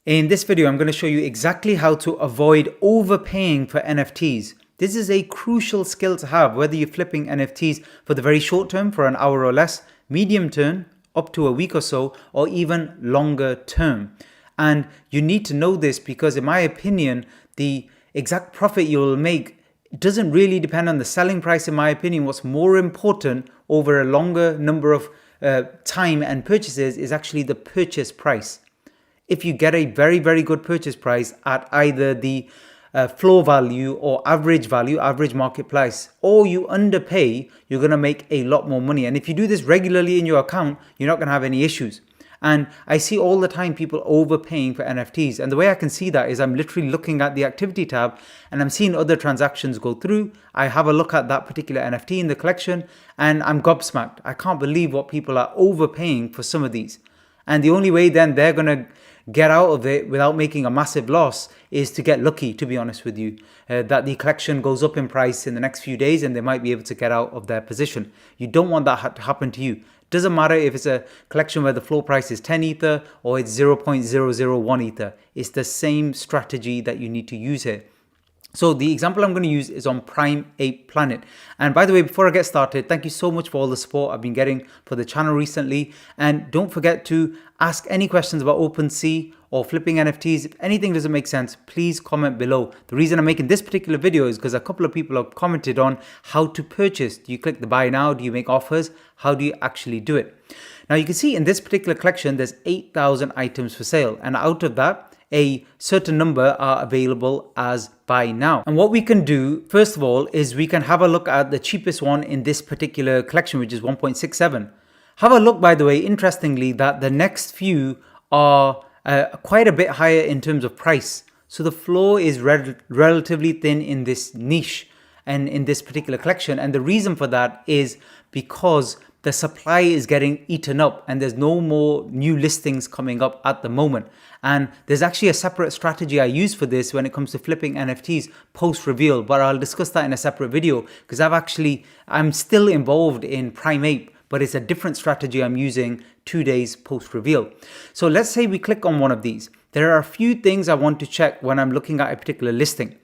In this video, I'm going to show you exactly how to avoid overpaying for NFTs. This is a crucial skill to have, whether you're flipping NFTs for the very short term, for an hour or less, medium term, up to a week or so, or even longer term. And you need to know this because, in my opinion, the exact profit you will make doesn't really depend on the selling price. In my opinion, what's more important over a longer number of time and purchases is actually the purchase price. If you get a very, very good purchase price at either the floor value or average value, average market price, or you underpay, you're going to make a lot more money. And if you do this regularly in your account, you're not going to have any issues. And I see all the time people overpaying for NFTs. And the way I can see that is I'm literally looking at the activity tab and I'm seeing other transactions go through. I have a look at that particular NFT in the collection and I'm gobsmacked. I can't believe what people are overpaying for some of these. And the only way then they're going to get out of it without making a massive loss is to get lucky, to be honest with you, that the collection goes up in price in the next few days and they might be able to get out of their position. You don't want that to happen to you. Doesn't matter if it's a collection where the floor price is 10 ether or it's 0.001 ether. It's the same strategy that you need to use here. So the example I'm going to use is on Prime Ape Planet. And by the way, before I get started, thank you so much for all the support I've been getting for the channel recently. And don't forget to ask any questions about OpenSea or flipping NFTs. If anything doesn't make sense, please comment below. The reason I'm making this particular video is because a couple of people have commented on how to purchase. Do you click the buy now? Do you make offers? How do you actually do it? Now you can see in this particular collection, there's 8,000 items for sale. And out of that, a certain number are available as buy now. And what we can do, first of all, is we can have a look at the cheapest one in this particular collection, which is 1.67. Have a look, by the way, interestingly, that the next few are quite a bit higher in terms of price. So the floor is relatively thin in this niche and in this particular collection. And the reason for that is because the supply is getting eaten up and there's no more new listings coming up at the moment. And there's actually a separate strategy I use for this when it comes to flipping NFTs post reveal, but I'll discuss that in a separate video because I'm still involved in Prime Ape, but it's a different strategy I'm using 2 days post reveal. So let's say we click on one of these. There are a few things I want to check when I'm looking at a particular listing.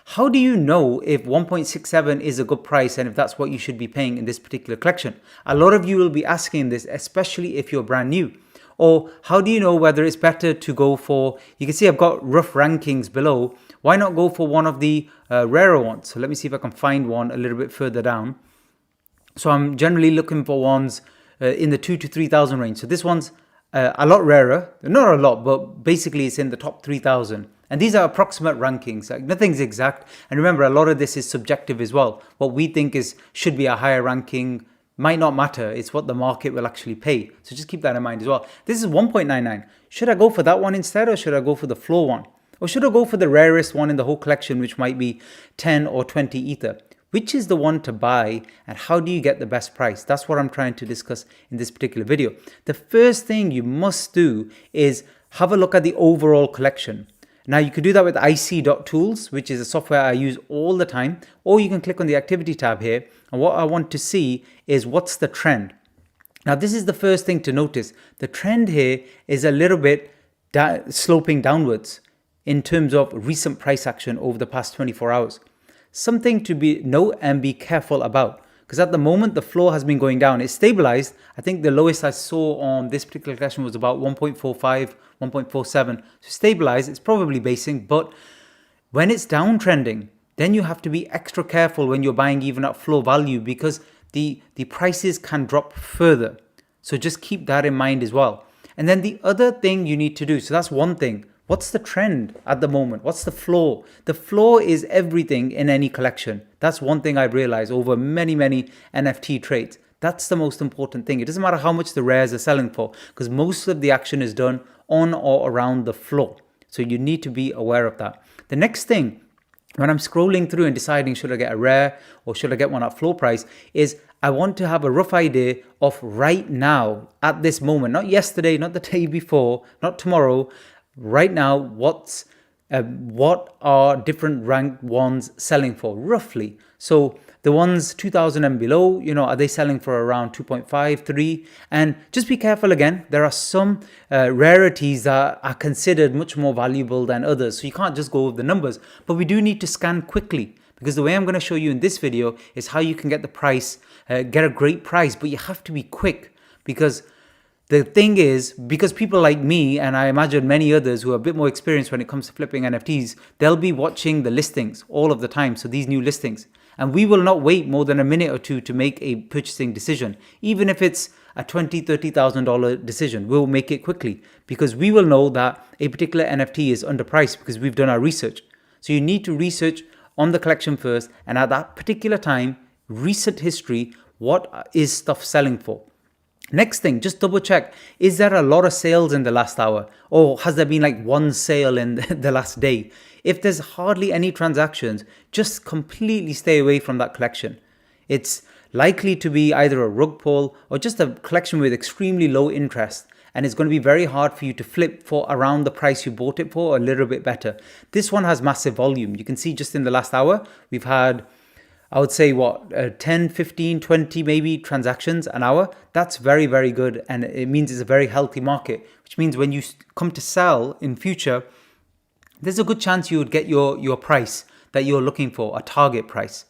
How do you know if 1.67 is a good price and if that's what you should be paying in this particular collection? A lot of you will be asking this, especially if you're brand new. Or how do you know whether it's better to go for, you can see I've got rough rankings below. Why not go for one of the rarer ones? So let me see if I can find one a little bit further down. So I'm generally looking for ones in the 2,000 to 3,000 range. So this one's a lot rarer, not a lot, but basically it's in the top 3,000. And these are approximate rankings, like nothing's exact. And remember, a lot of this is subjective as well. What we think should be a higher ranking might not matter. It's what the market will actually pay. So just keep that in mind as well. This is 1.99. Should I go for that one instead, or should I go for the floor one? Or should I go for the rarest one in the whole collection, which might be 10 or 20 ether? Which is the one to buy and how do you get the best price? That's what I'm trying to discuss in this particular video. The first thing you must do is have a look at the overall collection. Now you could do that with ic.tools, which is a software I use all the time, or you can click on the activity tab here. And what I want to see is what's the trend. Now this is the first thing to notice. The trend here is a little bit sloping downwards in terms of recent price action over the past 24 hours. Something to note and be careful about. Because at the moment, the floor has been going down. It's stabilized. I think the lowest I saw on this particular collection was about 1.45, 1.47. So stabilized, it's probably basing. But when it's downtrending, then you have to be extra careful when you're buying even at floor value because the prices can drop further. So just keep that in mind as well. And then the other thing you need to do, so that's one thing. What's the trend at the moment? What's the floor? The floor is everything in any collection. That's one thing I've realized over many, many NFT trades. That's the most important thing. It doesn't matter how much the rares are selling for because most of the action is done on or around the floor. So you need to be aware of that. The next thing, when I'm scrolling through and deciding should I get a rare or should I get one at floor price, is I want to have a rough idea of right now at this moment, not yesterday, not the day before, not tomorrow. Right now, what are different ranked ones selling for roughly? So The ones 2000 and below, are they selling for around 2.5, 3? And just be careful again, there are some rarities that are considered much more valuable than others. So you can't just go with the numbers, but we do need to scan quickly, because the way I'm going to show you in this video is how you can get the price, get a great price, but you have to be quick, because the thing is, because people like me, and I imagine many others who are a bit more experienced when it comes to flipping NFTs, they'll be watching the listings all of the time. So these new listings, and we will not wait more than a minute or two to make a purchasing decision. Even if it's a $20,000, $30,000 decision, we'll make it quickly, because we will know that a particular NFT is underpriced because we've done our research. So you need to research on the collection first, and at that particular time, recent history, what is stuff selling for? Next thing, just double check, is there a lot of sales in the last hour? Or has there been like one sale in the last day? If there's hardly any transactions, just completely stay away from that collection. It's likely to be either a rug pull or just a collection with extremely low interest. And it's going to be very hard for you to flip for around the price you bought it for, or a little bit better. This one has massive volume. You can see just in the last hour, we've had, I would say 10, 15, 20 maybe transactions an hour. That's very, very good. And it means it's a very healthy market, which means when you come to sell in future, there's a good chance you would get your price that you're looking for, a target price.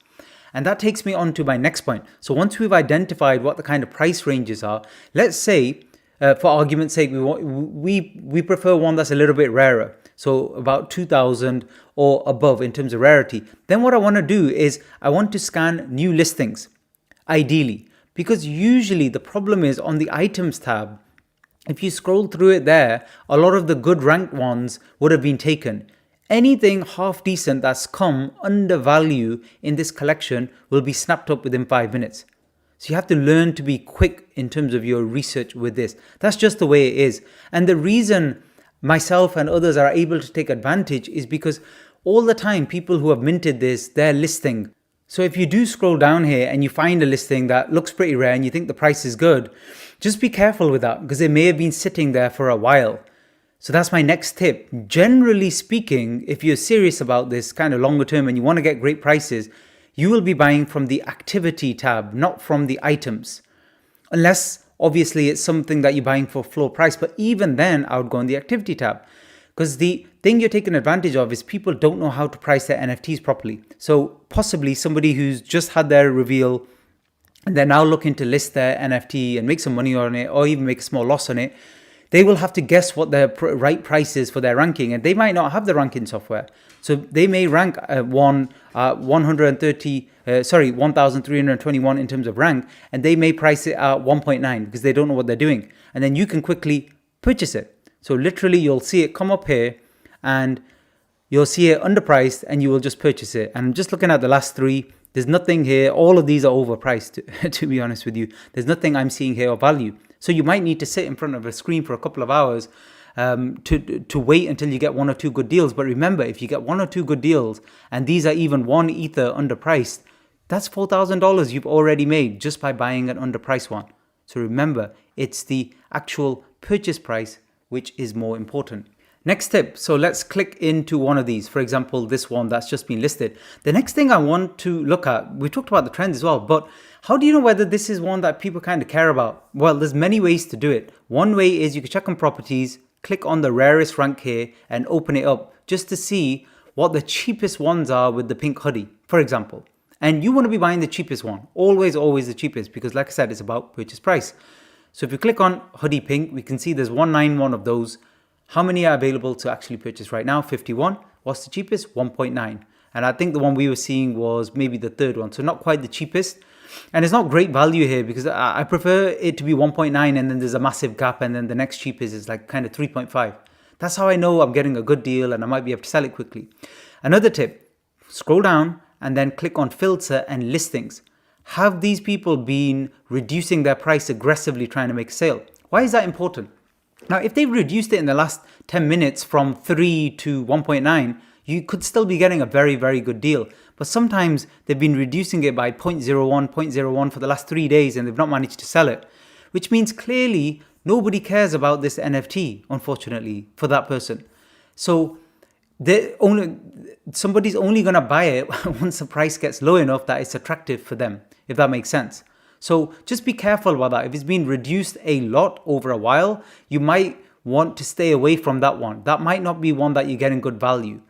And that takes me on to my next point. So once we've identified what the kind of price ranges are, let's say, for argument's sake, we prefer one that's a little bit rarer. So about 2000 or above in terms of rarity. Then what I want to do is I want to scan new listings, ideally, because usually the problem is on the items tab. If you scroll through it there, a lot of the good ranked ones would have been taken. Anything half decent that's come under value in this collection will be snapped up within 5 minutes. So you have to learn to be quick in terms of your research with this. That's just the way it is. And the reason myself and others are able to take advantage is because all the time people who have minted this, they're listing. So if you do scroll down here and you find a listing that looks pretty rare and you think the price is good, just be careful with that, because it may have been sitting there for a while. So that's my next tip. Generally speaking, if you're serious about this kind of longer term and you want to get great prices, you will be buying from the activity tab, not from the items. Unless obviously it's something that you're buying for floor price, but even then I would go on the activity tab, because the thing you're taking advantage of is people don't know how to price their NFTs properly. So possibly somebody who's just had their reveal and they're now looking to list their NFT and make some money on it, or even make a small loss on it, they will have to guess what their right price is for their ranking, and they might not have the ranking software. So they may rank 1,321 in terms of rank, and they may price it at 1.9 because they don't know what they're doing. And then you can quickly purchase it. So literally you'll see it come up here and you'll see it underpriced and you will just purchase it. And I'm just looking at the last three. There's nothing here. All of these are overpriced, to be honest with you. There's nothing I'm seeing here of value. So you might need to sit in front of a screen for a couple of hours to wait until you get one or two good deals. But remember, if you get one or two good deals and these are even one ether underpriced, that's $4,000 you've already made just by buying an underpriced one. So remember, it's the actual purchase price which is more important. Next tip, so let's click into one of these. For example, this one that's just been listed. The next thing I want to look at, we talked about the trends as well, but how do you know whether this is one that people kind of care about? Well, there's many ways to do it. One way is you can check on properties, click on the rarest rank here and open it up just to see what the cheapest ones are with the pink hoodie, for example. And you want to be buying the cheapest one, always the cheapest, because like I said, it's about purchase price. So if you click on hoodie pink, we can see there's 191 of those. How many are available to actually purchase right now? 51. What's the cheapest? 1.9. And I think the one we were seeing was maybe the third one. So not quite the cheapest. And it's not great value here because I prefer it to be 1.9 and then there's a massive gap and then the next cheapest is like kind of 3.5. That's how I know I'm getting a good deal and I might be able to sell it quickly. Another tip, scroll down and then click on filter and listings. Have these people been reducing their price aggressively trying to make a sale? Why is that important? Now, if they've reduced it in the last 10 minutes from 3 to 1.9, you could still be getting a very, very good deal. But sometimes they've been reducing it by 0.01 for the last 3 days and they've not managed to sell it, which means clearly nobody cares about this NFT, unfortunately, for that person. So somebody's only going to buy it once the price gets low enough that it's attractive for them, if that makes sense. So just be careful about that. If it's been reduced a lot over a while, you might want to stay away from that one. That might not be one that you're getting good value,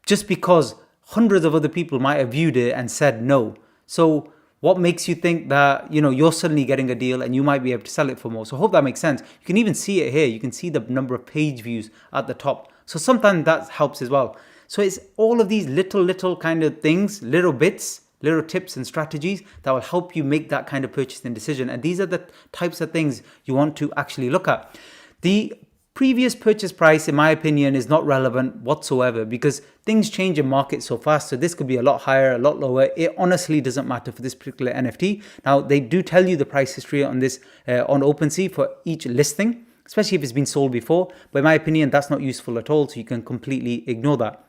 just because hundreds of other people might have viewed it and said no. So what makes you think that, you're suddenly getting a deal and you might be able to sell it for more? So I hope that makes sense. You can even see it here. You can see the number of page views at the top. So sometimes that helps as well. So it's all of these little kind of things, little bits, little tips and strategies that will help you make that kind of purchasing decision. And these are the types of things you want to actually look at. The previous purchase price, in my opinion, is not relevant whatsoever because things change in markets so fast. So this could be a lot higher, a lot lower. It honestly doesn't matter for this particular NFT. Now, they do tell you the price history on this on OpenSea for each listing, especially if it's been sold before. But in my opinion, that's not useful at all. So you can completely ignore that.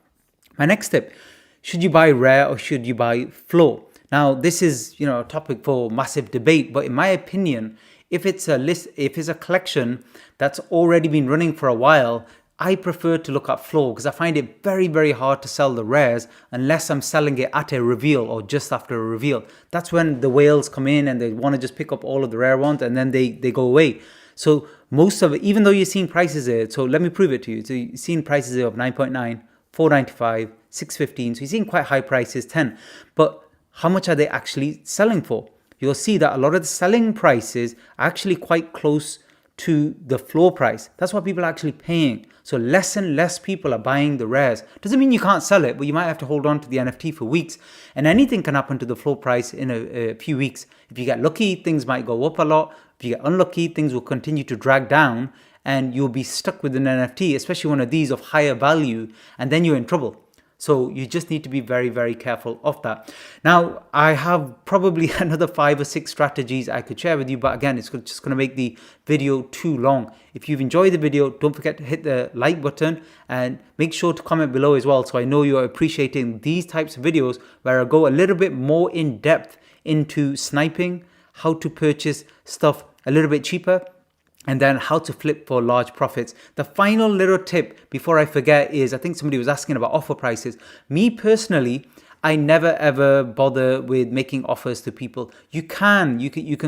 My next tip, should you buy rare or should you buy flow? Now, this is, a topic for massive debate, but in my opinion, if it's a collection that's already been running for a while, I prefer to look at flow because I find it very, very hard to sell the rares unless I'm selling it at a reveal or just after a reveal. That's when the whales come in and they want to just pick up all of the rare ones and then they go away. So most of it, even though you're seeing prices there, so let me prove it to you. So you're seeing prices there of 9.9, 4.95, 6.15. So you're seeing quite high prices, 10. But how much are they actually selling for? You'll see that a lot of the selling prices are actually quite close to the floor price. That's what people are actually paying. So less and less people are buying the rares. Doesn't mean you can't sell it, but you might have to hold on to the NFT for weeks. And anything can happen to the floor price in a few weeks. If you get lucky, things might go up a lot. If you get unlucky, things will continue to drag down and you'll be stuck with an NFT, especially one of these of higher value, and then you're in trouble. So you just need to be very, very careful of that. Now, I have probably another 5 or 6 strategies I could share with you, but again, it's just going to make the video too long. If you've enjoyed the video, don't forget to hit the like button and make sure to comment below as well, so I know you're appreciating these types of videos where I go a little bit more in depth into sniping, how to purchase stuff a little bit cheaper, and then how to flip for large profits. The final little tip before I forget is, I think somebody was asking about offer prices. Me personally, I never ever bother with making offers to people. You can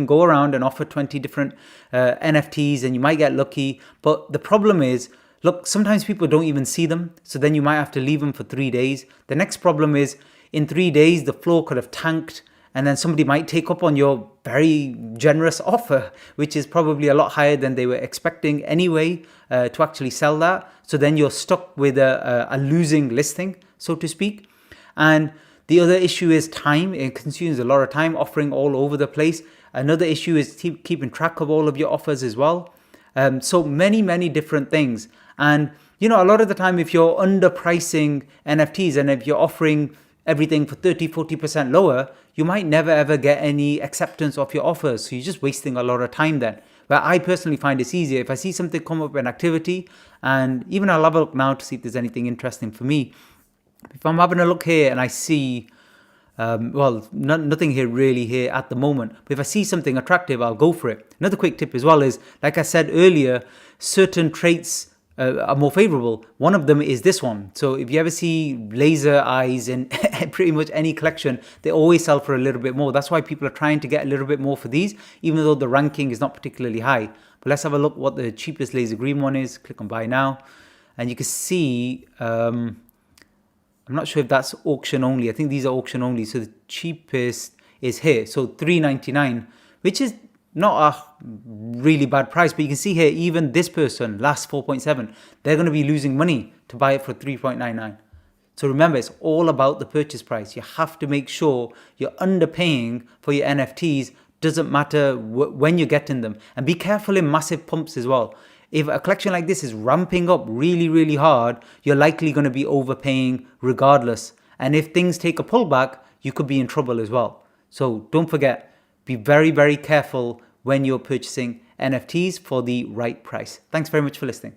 go around and offer 20 different NFTs and you might get lucky. But the problem is, look, sometimes people don't even see them. So then you might have to leave them for 3 days. The next problem is in 3 days, the floor could have tanked. And then somebody might take up on your very generous offer, which is probably a lot higher than they were expecting anyway to actually sell that. So then you're stuck with a losing listing, so to speak. And the other issue is time. It consumes a lot of time offering all over the place. Another issue is keeping track of all of your offers as well. So many different things. And, a lot of the time, if you're underpricing NFTs and if you're offering everything for 30-40% lower, you might never ever get any acceptance of your offers. So you're just wasting a lot of time then. But I personally find it's easier if I see something come up in activity, and even I'll have a look now to see if there's anything interesting for me. If I'm having a look here and I see, nothing here really here at the moment, but if I see something attractive, I'll go for it. Another quick tip as well is, like I said earlier, certain traits are more favorable. One of them is this one. So if you ever see laser eyes in pretty much any collection, they always sell for a little bit more. That's why people are trying to get a little bit more for these, even though the ranking is not particularly high. But let's have a look what the cheapest laser green one is. Click on buy now. And you can see, I'm not sure if that's auction only. I think these are auction only. So the cheapest is here. So $3.99, which is not a really bad price, but you can see here, even this person, last 4.7, they're going to be losing money to buy it for 3.99. So remember, it's all about the purchase price. You have to make sure you're underpaying for your NFTs. Doesn't matter when you're getting them. And be careful in massive pumps as well. If a collection like this is ramping up really hard, you're likely going to be overpaying regardless. And if things take a pullback, you could be in trouble as well. So don't forget, be very careful when you're purchasing NFTs for the right price. Thanks very much for listening.